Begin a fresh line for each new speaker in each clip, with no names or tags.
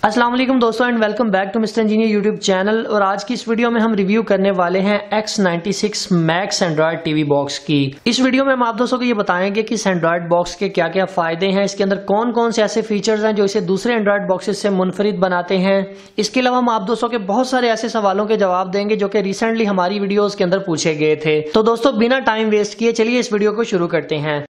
अस्सलाम वालेकुम दोस्तों and welcome back to mister engineer YouTube channel. और आज की इस वीडियो में हम रिव्यू करने वाले हैं X96 max Android TV box की। इस वीडियो में हम आप दोस्तों को ये बताएंगे कि इस एंड्रॉयड बॉक्स के क्या क्या फायदे हैं, इसके अंदर कौन कौन से ऐसे फीचर्स हैं जो इसे दूसरे एंड्रॉयड बॉक्सेस से मुनफरिद बनाते हैं। इसके अलावा हम आप दोस्तों के बहुत सारे ऐसे सवालों के जवाब देंगे जो कि रिसेंटली हमारी वीडियोज के अंदर पूछे गए थे। तो दोस्तों बिना टाइम वेस्ट किए चलिए इस वीडियो को शुरू करते हैं।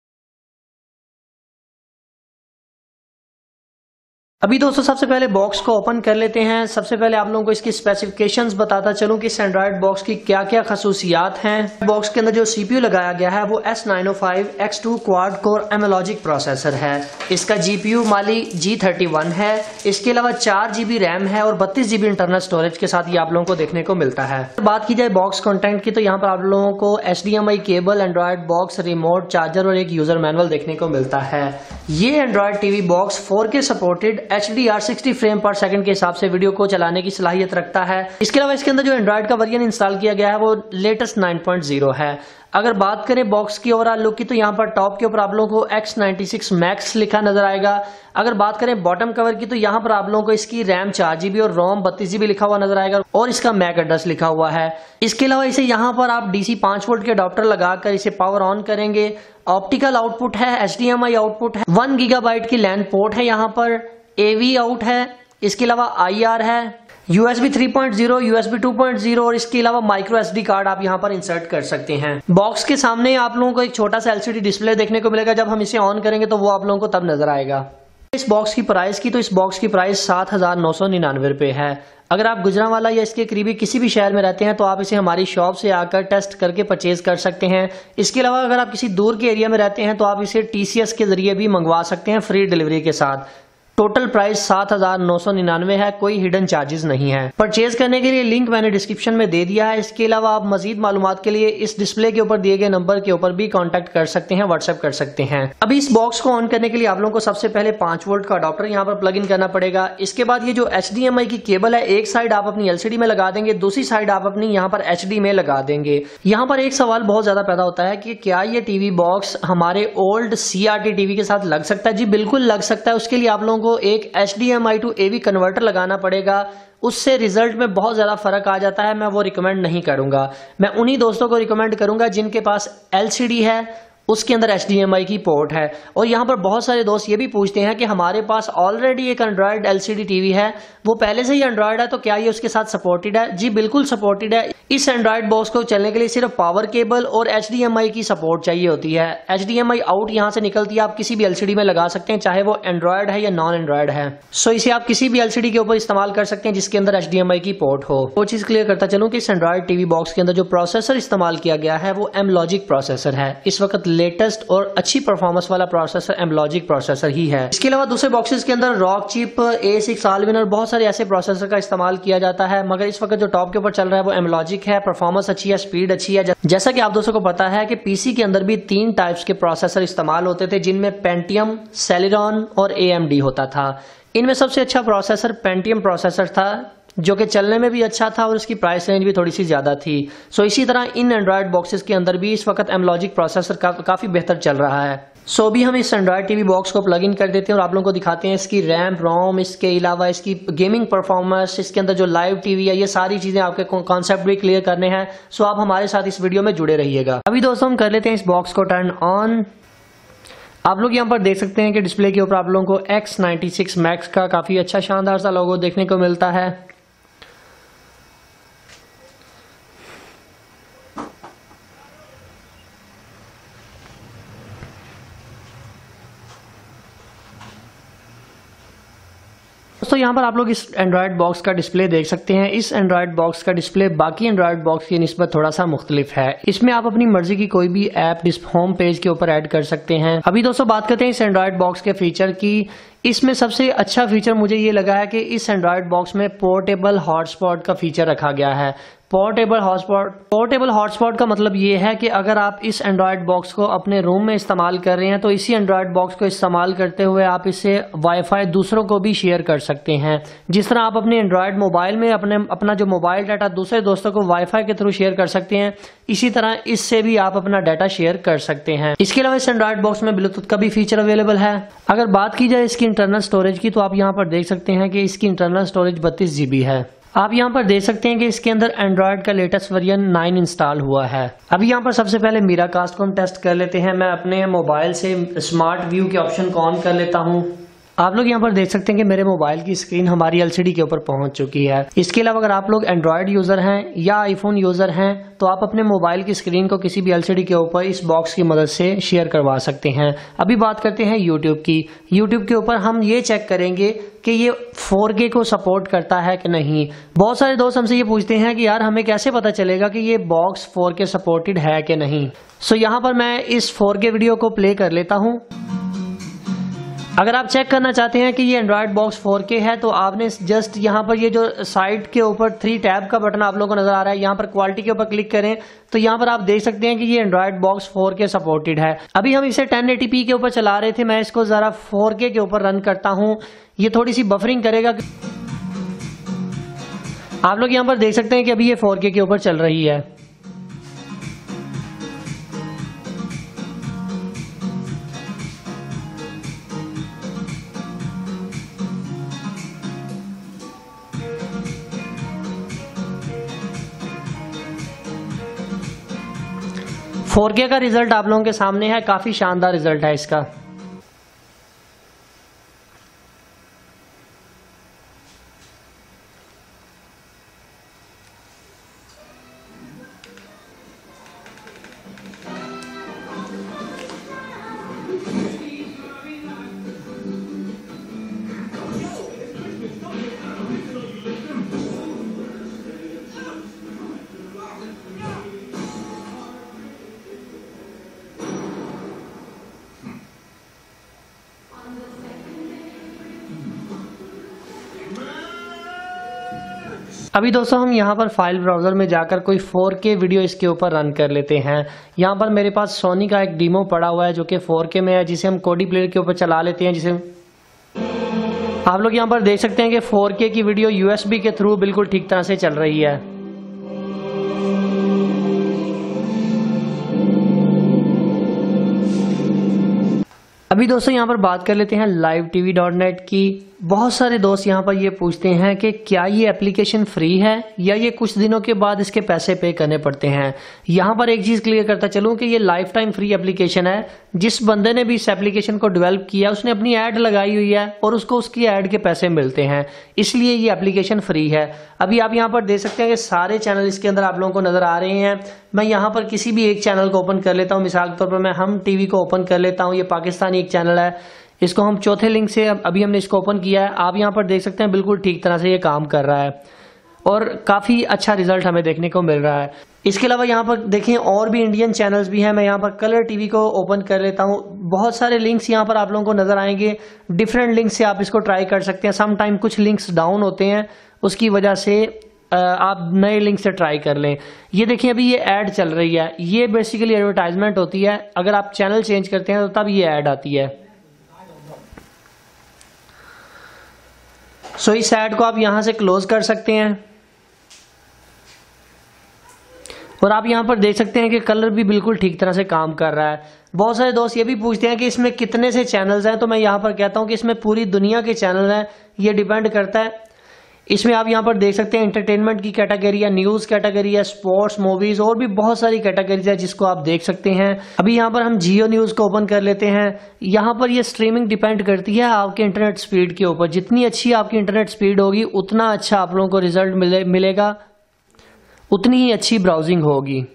अभी दोस्तों सबसे पहले बॉक्स को ओपन कर लेते हैं। सबसे पहले आप लोगों को इसकी स्पेसिफिकेशंस बताता चलूं कि इस एंड्रॉयड बॉक्स की क्या क्या खसूसियात हैं। बॉक्स के अंदर जो सीपीयू लगाया गया है वो S905X2 quad core Amlogic processor है। इसका जीपीयू माली G31 है। इसके अलावा 4GB रैम है और 32GB इंटरनल स्टोरेज के साथ ये आप लोगों को देखने को मिलता है। बात की जाए बॉक्स कंटेंट की तो यहाँ पर आप लोगों को HDMI cable, Android box, remote, charger और एक यूजर मैनुअल देखने को मिलता है। ये Android TV box 4K supported HDR 60 frame पर सेकंड के हिसाब से वीडियो को चलाने की सलाहियत रखता है। इसके अलावा इसके अंदर जो एंड्रॉयड का वर्जन इंस्टॉल किया गया है वो लेटेस्ट 9.0 है। अगर बात करें बॉक्स की ओवरऑल लुक की तो यहाँ पर टॉप के ऊपर आप लोगों को X96 मैक्स लिखा नजर आएगा। अगर बात करें बॉटम कवर की तो यहाँ पर आप लोगों को इसकी रैम 4GB और रोम 32GB लिखा हुआ नजर आएगा और इसका मैक एड्रेस लिखा हुआ है। इसके अलावा इसे यहाँ पर आप DC 5 वोल्ट के अडॉप्टर लगाकर इसे पावर ऑन करेंगे। ऑप्टिकल आउटपुट है, HDMI आउटपुट है, 1 GB की लैन पोर्ट है, यहाँ पर AV आउट है, इसके अलावा IR है, USB 3.0, USB 2.0 और इसके अलावा माइक्रो SD कार्ड आप यहाँ पर इंसर्ट कर सकते हैं। बॉक्स के सामने आप लोगों को एक छोटा सा LCD डिस्प्ले देखने को मिलेगा। जब हम इसे ऑन करेंगे तो वो आप लोगों को तब नजर आएगा। इस बॉक्स की प्राइस की तो इस बॉक्स की प्राइस 7,999 रुपए है। अगर आप गुजरांवाला या इसके करीबी किसी भी शहर में रहते हैं तो आप इसे हमारी शॉप से आकर टेस्ट करके परचेज कर सकते हैं। इसके अलावा अगर आप किसी दूर के एरिया में रहते हैं तो आप इसे TCS के जरिए भी मंगवा सकते हैं फ्री डिलीवरी के साथ। टोटल प्राइस 7,999 है, कोई हिडन चार्जेस नहीं है। परचेज करने के लिए लिंक मैंने डिस्क्रिप्शन में दे दिया है। इसके अलावा आप मजीद मालूमात के लिए इस डिस्प्ले के ऊपर दिए गए नंबर के ऊपर भी कांटेक्ट कर सकते हैं, व्हाट्सएप कर सकते हैं। अभी इस बॉक्स को ऑन करने के लिए आप लोगों को सबसे पहले 5 वोल्ट का अडॉप्टर यहाँ पर प्लग इन करना पड़ेगा। इसके बाद ये जो HDMI की केबल है, एक साइड आप अपनी LCD में लगा देंगे, दूसरी साइड आप अपनी यहाँ पर HD में लगा देंगे। यहाँ पर एक सवाल बहुत ज्यादा पैदा होता है कि क्या ये टीवी बॉक्स हमारे ओल्ड CRT टीवी के साथ लग सकता है? जी बिल्कुल लग सकता है। उसके लिए आप लोगों को एक HDMI to AV कन्वर्टर लगाना पड़ेगा। उससे रिजल्ट में बहुत ज्यादा फर्क आ जाता है। मैं वो रिकमेंड नहीं करूंगा। मैं उन्हीं दोस्तों को रिकमेंड करूंगा जिनके पास LCD है, उसके अंदर HDMI की पोर्ट है। और यहाँ पर बहुत सारे दोस्त ये भी पूछते हैं कि हमारे पास ऑलरेडी एक एंड्रॉयड LCD टीवी है, वो पहले से ही एंड्रॉयड है, तो क्या ये उसके साथ सपोर्टेड है? जी बिल्कुल सपोर्टेड है। इस एंड्रॉयड बॉक्स को चलने के लिए सिर्फ पावर केबल और HDMI की सपोर्ट चाहिए होती है। HDMI आउट यहाँ से निकलती है, आप किसी भी LCD में लगा सकते हैं, चाहे वो एंड्रॉयड है या नॉन एंड्रॉयड है। सो इसे आप किसी भी LCD के ऊपर इस्तेमाल कर सकते हैं जिसके अंदर HDMI की पोर्ट हो। वो चीज क्लियर करता चलूं कि इस एंड्रॉयड टीवी बॉक्स के अंदर जो प्रोसेसर इस्तेमाल किया गया है वो एमलॉजिक प्रोसेसर है। इस वक्त लेटेस्ट और अच्छी परफॉर्मेंस वाला प्रोसेसर एमलॉजिक प्रोसेसर ही है। इसके अलावा दूसरे बॉक्सेस के अंदर रॉक चिप, A6 आल्विन और बहुत सारे ऐसे प्रोसेसर का इस्तेमाल किया जाता है, मगर इस वक्त जो टॉप के ऊपर चल रहा है वो एमलॉजिक है। परफॉर्मेंस अच्छी है, स्पीड अच्छी है। जैसा कि आप दोस्तों को पता है कि PC के अंदर भी 3 टाइप्स के प्रोसेसर इस्तेमाल होते थे, जिनमें पेंटियम, सेलेरॉन और AMD होता था। इनमें सबसे अच्छा प्रोसेसर पेंटियम प्रोसेसर था, जो कि चलने में भी अच्छा था और उसकी प्राइस रेंज भी थोड़ी सी ज्यादा थी। सो इसी तरह इन एंड्रॉयड बॉक्सेस के अंदर भी इस वक्त एमलॉजिक प्रोसेसर काफी बेहतर चल रहा है। सो भी हम इस एंड्रॉयड टीवी बॉक्स को प्लग इन कर देते हैं और आप लोगों को दिखाते हैं इसकी रैम, रोम, इसके अलावा इसकी गेमिंग परफॉर्मेंस, इसके अंदर जो लाइव टीवी है, ये सारी चीजें आपके कॉन्सेप्ट भी क्लियर करने हैं। सो आप हमारे साथ इस वीडियो में जुड़े रहिएगा। अभी दोस्तों हम कर लेते हैं इस बॉक्स को टर्न ऑन। आप लोग यहाँ पर देख सकते हैं कि डिस्प्ले के ऊपर आप लोगों को X96 मैक्स का काफी अच्छा शानदार सा लोगो देखने को मिलता है। दोस्तों यहाँ पर आप लोग इस एंड्रॉयड बॉक्स का डिस्प्ले देख सकते हैं। इस एंड्रॉयड बॉक्स का डिस्प्ले बाकी एंड्रॉयड बॉक्स की निस्बत थोड़ा सा मुख्तलिफ है। इसमें आप अपनी मर्जी की कोई भी ऐप होम पेज के ऊपर ऐड कर सकते हैं। अभी दोस्तों बात करते हैं इस एंड्रॉयड बॉक्स के फीचर की। इसमें सबसे अच्छा फीचर मुझे ये लगा है कि इस एंड्रॉयड बॉक्स में पोर्टेबल हॉटस्पॉट का फीचर रखा गया है। पोर्टेबल हॉटस्पॉट का मतलब ये है कि अगर आप इस एंड्रॉयड बॉक्स को अपने रूम में इस्तेमाल कर रहे हैं तो इसी एंड्रॉयड बॉक्स को इस्तेमाल करते हुए आप इससे वाईफाई दूसरों को भी शेयर कर सकते हैं। जिस तरह आप अपने एंड्रॉयड मोबाइल में अपना जो मोबाइल डाटा दूसरे दोस्तों को वाईफाई के थ्रू शेयर कर सकते हैं, इसी तरह इससे भी आप अपना डाटा शेयर कर सकते हैं। इसके अलावा इस एंड्रॉयड बॉक्स में ब्लूटूथ का भी फीचर अवेलेबल है। अगर बात की जाए इसकी इंटरनल स्टोरेज की तो आप यहाँ पर देख सकते हैं कि इसकी इंटरनल स्टोरेज 32 GB है। आप यहाँ पर देख सकते हैं कि इसके अंदर एंड्रॉयड का लेटेस्ट वर्जन 9 इंस्टॉल हुआ है। अभी यहाँ पर सबसे पहले मीरा कास्ट को हम टेस्ट कर लेते हैं। मैं अपने मोबाइल से स्मार्ट व्यू के ऑप्शन को ऑन कर लेता हूँ। आप लोग यहाँ पर देख सकते हैं कि मेरे मोबाइल की स्क्रीन हमारी एलसीडी के ऊपर पहुंच चुकी है। इसके अलावा अगर आप लोग एंड्रॉयड यूजर हैं या आईफोन यूजर हैं तो आप अपने मोबाइल की स्क्रीन को किसी भी एलसीडी के ऊपर इस बॉक्स की मदद से शेयर करवा सकते हैं। अभी बात करते हैं यूट्यूब की। यूट्यूब के ऊपर हम ये चेक करेंगे कि ये 4K को सपोर्ट करता है कि नहीं। बहुत सारे दोस्त हमसे ये पूछते हैं कि यार हमें कैसे पता चलेगा कि ये बॉक्स 4K सपोर्टेड है कि नहीं। सो यहाँ पर मैं इस 4K वीडियो को प्ले कर लेता हूँ। अगर आप चेक करना चाहते हैं कि ये एंड्रॉयड बॉक्स 4K है तो आपने जस्ट यहाँ पर ये जो साइड के ऊपर 3 टैब का बटन आप लोगों को नजर आ रहा है, यहाँ पर क्वालिटी के ऊपर क्लिक करें तो यहाँ पर आप देख सकते हैं कि ये एंड्रॉयड बॉक्स 4K सपोर्टेड है। अभी हम इसे 1080p के ऊपर चला रहे थे, मैं इसको जरा 4K के ऊपर रन करता हूँ। ये थोड़ी सी बफरिंग करेगा। आप लोग यहाँ पर देख सकते हैं कि अभी ये 4K के ऊपर चल रही है। फोर के का रिजल्ट आप लोगों के सामने है, काफी शानदार रिजल्ट है इसका। अभी दोस्तों हम यहाँ पर फाइल ब्राउजर में जाकर कोई 4K वीडियो इसके ऊपर रन कर लेते हैं। यहाँ पर मेरे पास सोनी का एक डेमो पड़ा हुआ है जो कि 4K में है, जिसे हम कोडी प्लेयर के ऊपर चला लेते हैं। जिसे आप लोग यहाँ पर देख सकते हैं कि 4K की वीडियो USB के थ्रू बिल्कुल ठीक तरह से चल रही है। अभी दोस्तों यहाँ पर बात कर लेते हैं live-tv.net की। बहुत सारे दोस्त यहाँ पर ये पूछते हैं कि क्या ये एप्लीकेशन फ्री है या ये कुछ दिनों के बाद इसके पैसे पे करने पड़ते हैं। यहाँ पर एक चीज क्लियर करता चलूं कि ये लाइफ टाइम फ्री एप्लीकेशन है। जिस बंदे ने भी इस एप्लीकेशन को डेवलप किया उसने अपनी ऐड लगाई हुई है और उसको उसकी ऐड के पैसे मिलते हैं, इसलिए ये एप्लीकेशन फ्री है। अभी आप यहाँ पर देख सकते हैं कि सारे चैनल इसके अंदर आप लोगों को नजर आ रहे हैं। मैं यहाँ पर किसी भी एक चैनल को ओपन कर लेता हूँ। मिसाल के तौर पर मैं हम टीवी को ओपन कर लेता हूँ। ये पाकिस्तानी एक चैनल है, इसको हम चौथे लिंक से अभी हमने इसको ओपन किया है। आप यहाँ पर देख सकते हैं बिल्कुल ठीक तरह से ये काम कर रहा है और काफी अच्छा रिजल्ट हमें देखने को मिल रहा है। इसके अलावा यहाँ पर देखें और भी इंडियन चैनल्स भी हैं। मैं यहाँ पर कलर टीवी को ओपन कर लेता हूँ। बहुत सारे लिंक्स यहाँ पर आप लोगों को नजर आएंगे। डिफरेंट लिंक से आप इसको ट्राई कर सकते हैं। सम टाइम कुछ लिंक्स डाउन होते हैं, उसकी वजह से आप नए लिंक से ट्राई कर लें। ये देखिए अभी ये ऐड चल रही है, ये बेसिकली एडवर्टाइजमेंट होती है। अगर आप चैनल चेंज करते हैं तो तब ये ऐड आती है। सो इस ऐड को आप यहां से क्लोज कर सकते हैं और आप यहां पर देख सकते हैं कि कलर भी बिल्कुल ठीक तरह से काम कर रहा है। बहुत सारे दोस्त ये भी पूछते हैं कि इसमें कितने से चैनल्स हैं, तो मैं यहां पर कहता हूं कि इसमें पूरी दुनिया के चैनल हैं। ये डिपेंड करता है। इसमें आप यहाँ पर देख सकते हैं एंटरटेनमेंट की कैटेगरी है, न्यूज कैटेगरी है, स्पोर्ट्स, मूवीज और भी बहुत सारी कैटेगरीज है जिसको आप देख सकते हैं। अभी यहाँ पर हम जियो न्यूज को ओपन कर लेते हैं। यहाँ पर ये स्ट्रीमिंग डिपेंड करती है आपके इंटरनेट स्पीड के ऊपर। जितनी अच्छी आपकी इंटरनेट स्पीड होगी उतना अच्छा आप लोगों को रिजल्ट मिलेगा, उतनी ही अच्छी ब्राउजिंग होगी।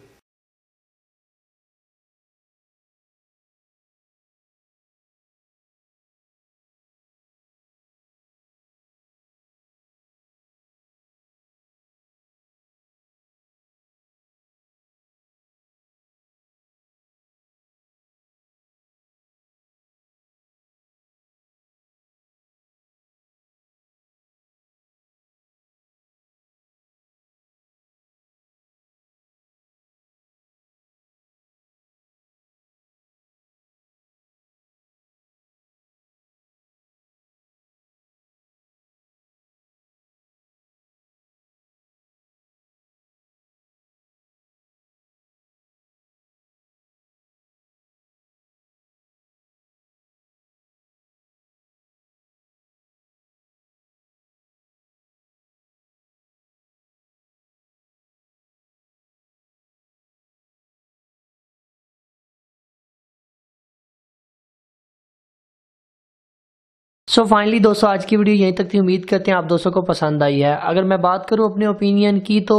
सो फाइनली दोस्तों आज की वीडियो यहीं तक थी। उम्मीद करते हैं आप दोस्तों को पसंद आई है। अगर मैं बात करूं अपने ओपिनियन की तो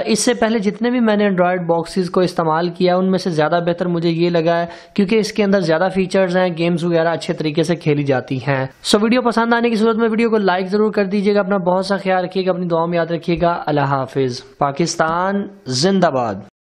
इससे पहले जितने भी मैंने एंड्रॉयड बॉक्सेस को इस्तेमाल किया उनमें से ज़्यादा बेहतर मुझे ये लगा है क्योंकि इसके अंदर ज़्यादा फीचर्स हैं, गेम्स वगैरह अच्छे तरीके से खेली जाती हैं। सो वीडियो पसंद आने की सूरत में वीडियो को लाइक ज़रूर कर दीजिएगा। अपना बहुत सा ख्याल रखिएगा, अपनी दुआ में याद रखिएगा। अल्लाह हाफिज़। पाकिस्तान जिंदाबाद।